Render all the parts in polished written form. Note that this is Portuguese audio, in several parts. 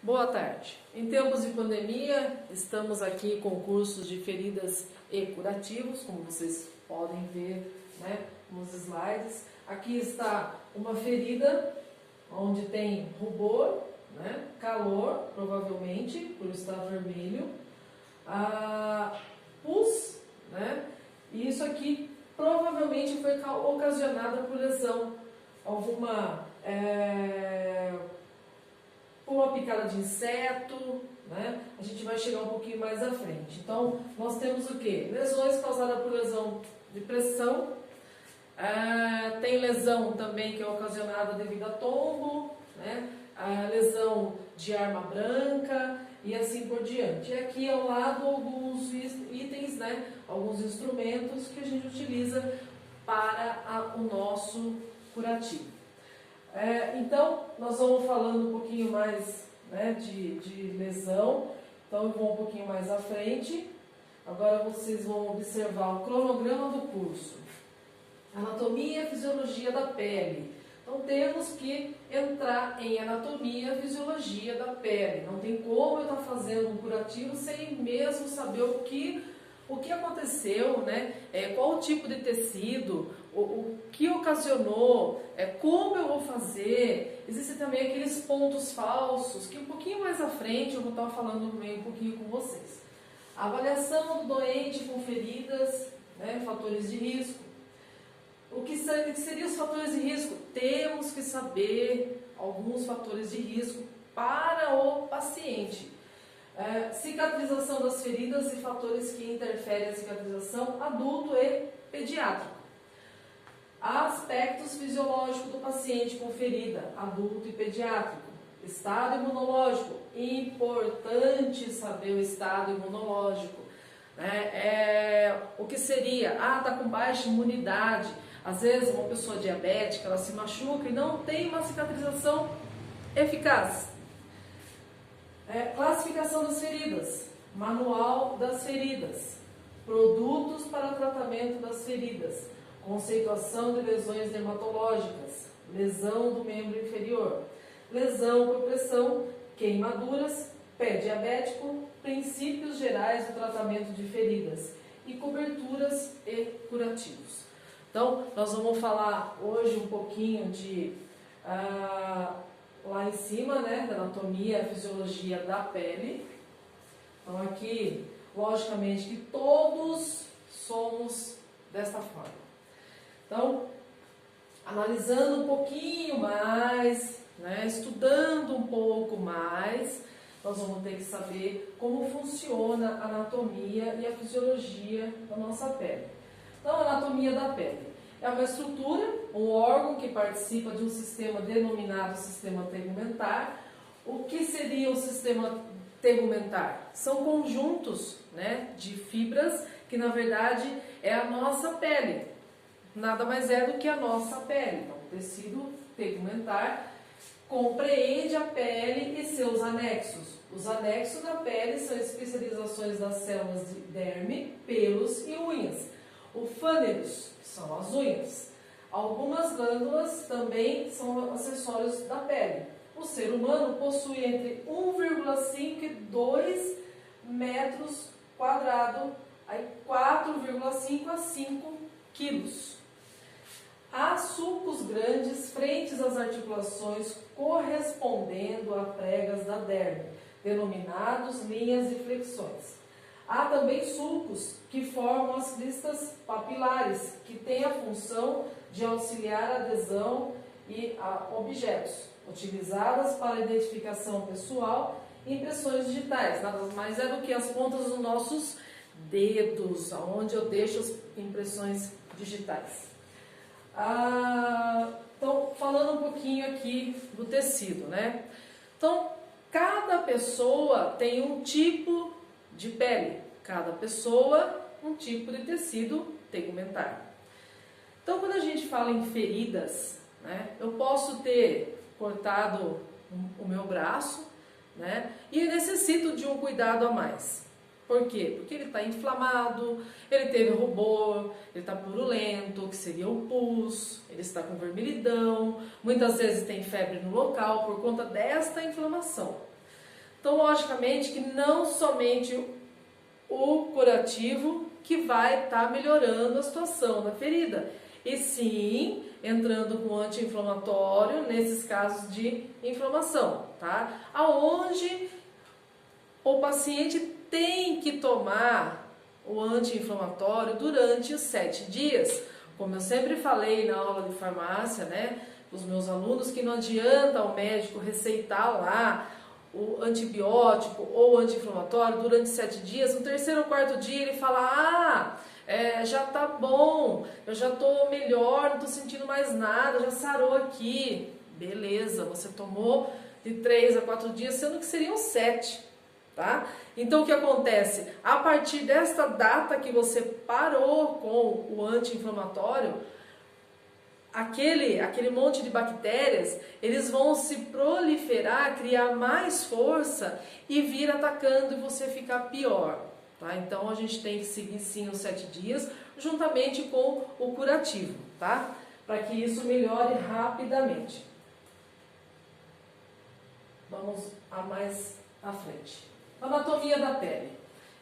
Boa tarde. Em tempos de pandemia, estamos aqui com cursos de feridas e curativos, como vocês podem ver, nos slides. Aqui está uma ferida onde tem rubor, calor, provavelmente, por estar vermelho, pus, e isso aqui provavelmente foi ocasionada por lesão, por uma picada de inseto, a gente vai chegar um pouquinho mais à frente. Então, nós temos o quê? Lesões causadas por lesão de pressão, tem lesão também que é ocasionada devido a tombo, a lesão de arma branca e assim por diante. E aqui ao lado alguns itens, alguns instrumentos que a gente utiliza para o nosso curativo. Então, nós vamos falando um pouquinho mais de lesão, então eu vou um pouquinho mais à frente. Agora vocês vão observar o cronograma do curso. Anatomia e fisiologia da pele. Então temos que entrar em anatomia e fisiologia da pele. Não tem como eu estar fazendo um curativo sem mesmo saber o que aconteceu, qual o tipo de tecido, o que ocasionou, como eu vou fazer. Existem também aqueles pontos falsos, que um pouquinho mais à frente eu vou estar falando meio um pouquinho com vocês. A avaliação do doente com feridas, fatores de risco. O que seriam os fatores de risco? Temos que saber alguns fatores de risco para o paciente. Cicatrização das feridas e fatores que interferem na cicatrização adulto e pediátrico. Aspectos fisiológicos do paciente com ferida, adulto e pediátrico. Estado imunológico, importante saber o estado imunológico. O que seria? Está com baixa imunidade. Às vezes uma pessoa diabética, ela se machuca e não tem uma cicatrização eficaz. Classificação das feridas, manual das feridas, produtos para tratamento das feridas, conceituação de lesões dermatológicas, lesão do membro inferior, lesão por pressão, queimaduras, pé diabético, princípios gerais do tratamento de feridas e coberturas e curativos. Então, nós vamos falar hoje um pouquinho de lá em cima, da anatomia e fisiologia da pele. Então aqui, logicamente que todos somos desta forma. Então, analisando um pouquinho mais, estudando um pouco mais, nós vamos ter que saber como funciona a anatomia e a fisiologia da nossa pele. Então, a anatomia da pele é uma estrutura, um órgão que participa de um sistema denominado sistema tegumentar. O que seria o sistema tegumentar? São conjuntos de fibras que, na verdade, é a nossa pele. Nada mais é do que a nossa pele. Então, o tecido tegumentar compreende a pele e seus anexos. Os anexos da pele são especializações das células de derme, pelos e unhas. O fâneros, que são as unhas. Algumas glândulas também são acessórios da pele. O ser humano possui entre 1,5 e 2 metros quadrados, 4,5 a 5 quilos. Há sulcos grandes frente às articulações correspondendo a pregas da derme, denominados linhas e flexões. Há também sulcos que formam as cristas papilares, que têm a função de auxiliar a adesão a objetos, utilizadas para identificação pessoal e impressões digitais. Nada mais é do que as pontas dos nossos dedos, onde eu deixo as impressões digitais. Então, falando um pouquinho aqui do tecido, Então, cada pessoa tem um tipo de pele, cada pessoa um tipo de tecido tegumentar. Então, quando a gente fala em feridas, eu posso ter cortado o meu braço, e necessito de um cuidado a mais. Por quê? Porque ele está inflamado, ele teve rubor, ele está purulento, que seria o pus, ele está com vermelhidão, muitas vezes tem febre no local por conta desta inflamação. Então, logicamente que não somente o curativo que vai estar melhorando a situação da ferida, e sim entrando com anti-inflamatório nesses casos de inflamação, tá? Aonde o paciente tem que tomar o anti-inflamatório durante os 7 dias. Como eu sempre falei na aula de farmácia, né, os meus alunos, que não adianta o médico receitar lá o antibiótico ou anti-inflamatório durante 7 dias, no 3º ou 4º dia ele fala, já tá bom, eu já tô melhor, não tô sentindo mais nada, já sarou aqui. Beleza, você tomou de 3 a 4 dias, sendo que seriam 7, tá? Então o que acontece? A partir desta data que você parou com o anti-inflamatório, aquele monte de bactérias, eles vão se proliferar, criar mais força e vir atacando e você ficar pior, tá? Então a gente tem que seguir sim os 7 dias, juntamente com o curativo, tá? Para que isso melhore rapidamente. Vamos a mais à frente. Anatomia da pele.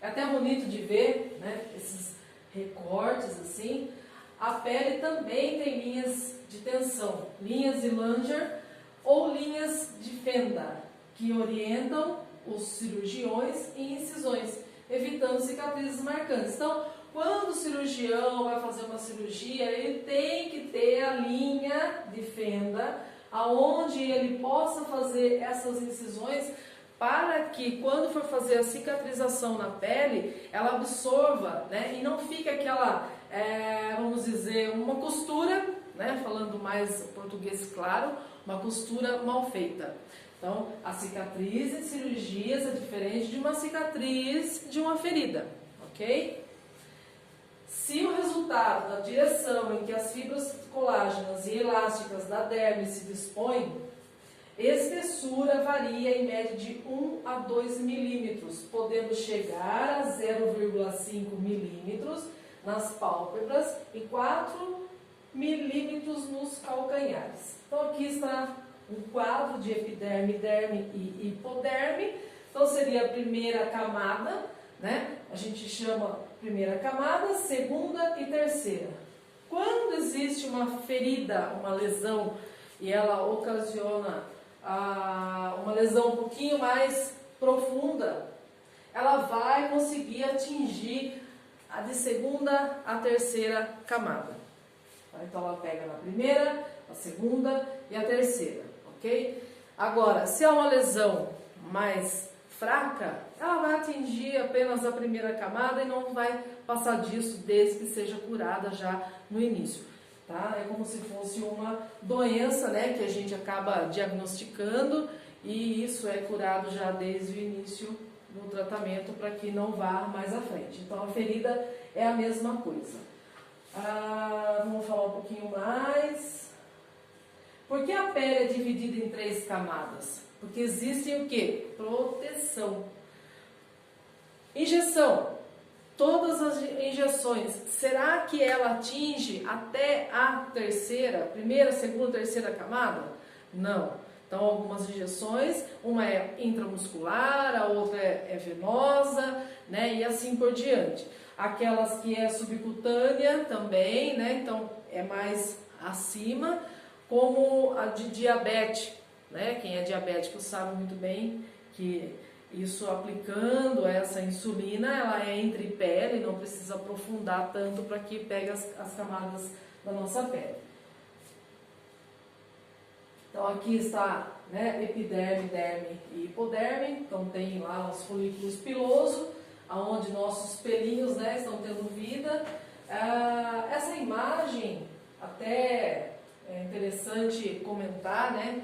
É até bonito de ver, né, esses recortes assim. A pele também tem linhas de tensão, linhas de Langer ou linhas de Fenda, que orientam os cirurgiões em incisões, evitando cicatrizes marcantes. Então, quando o cirurgião vai fazer uma cirurgia, ele tem que ter a linha de Fenda, aonde ele possa fazer essas incisões, para que quando for fazer a cicatrização na pele, ela absorva, né, e não fique aquela, vamos dizer, uma costura, né, falando mais português claro, uma costura mal feita. Então, a cicatriz em cirurgias é diferente de uma cicatriz de uma ferida, ok? Se o resultado da direção em que as fibras colágenas e elásticas da derme se dispõem, espessura varia em média de 1 a 2 milímetros, podendo chegar a 0,5 milímetros nas pálpebras e 4 milímetros nos calcanhares. Então aqui está um quadro de epiderme, derme e hipoderme. Então seria a primeira camada, né? A gente chama primeira camada, segunda e terceira. Quando existe uma ferida, uma lesão, e ela ocasiona uma lesão um pouquinho mais profunda, ela vai conseguir atingir a de segunda a terceira camada. Então ela pega na primeira, a segunda e a terceira, ok? Agora, se é uma lesão mais fraca, ela vai atingir apenas a primeira camada e não vai passar disso desde que seja curada já no início. Tá? É como se fosse uma doença, né, que a gente acaba diagnosticando e isso é curado já desde o início do tratamento para que não vá mais à frente. Então a ferida é a mesma coisa. Vamos falar um pouquinho mais. Por que a pele é dividida em 3 camadas? Porque existem o quê? Proteção. Injeção. Todas as injeções, será que ela atinge até a primeira, segunda, terceira camada? Não. Então, algumas injeções, uma é intramuscular, a outra é venosa, né, e assim por diante. Aquelas que é subcutânea também, né, então é mais acima, como a de diabetes, né, quem é diabético sabe muito bem que isso aplicando essa insulina, ela é entre pele, não precisa aprofundar tanto para que pegue as camadas da nossa pele. Então aqui está, né, epiderme, derme e hipoderme. Então tem lá os folículos piloso, aonde nossos pelinhos, né, estão tendo vida. Essa imagem, até é interessante comentar, né,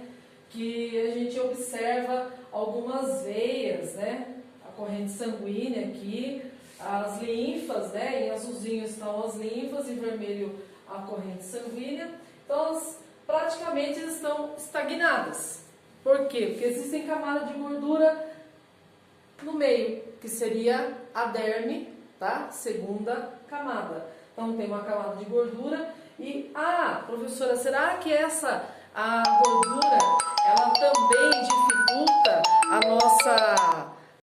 que a gente observa algumas veias, né, a corrente sanguínea aqui, as linfas, né, em azulzinho estão as linfas, em vermelho a corrente sanguínea. Então elas praticamente estão estagnadas. Por quê? Porque existem camadas de gordura no meio, que seria a derme, tá? Segunda camada. Então tem uma camada de gordura e, professora, será que a gordura, ela também dificulta a nossa Beleza!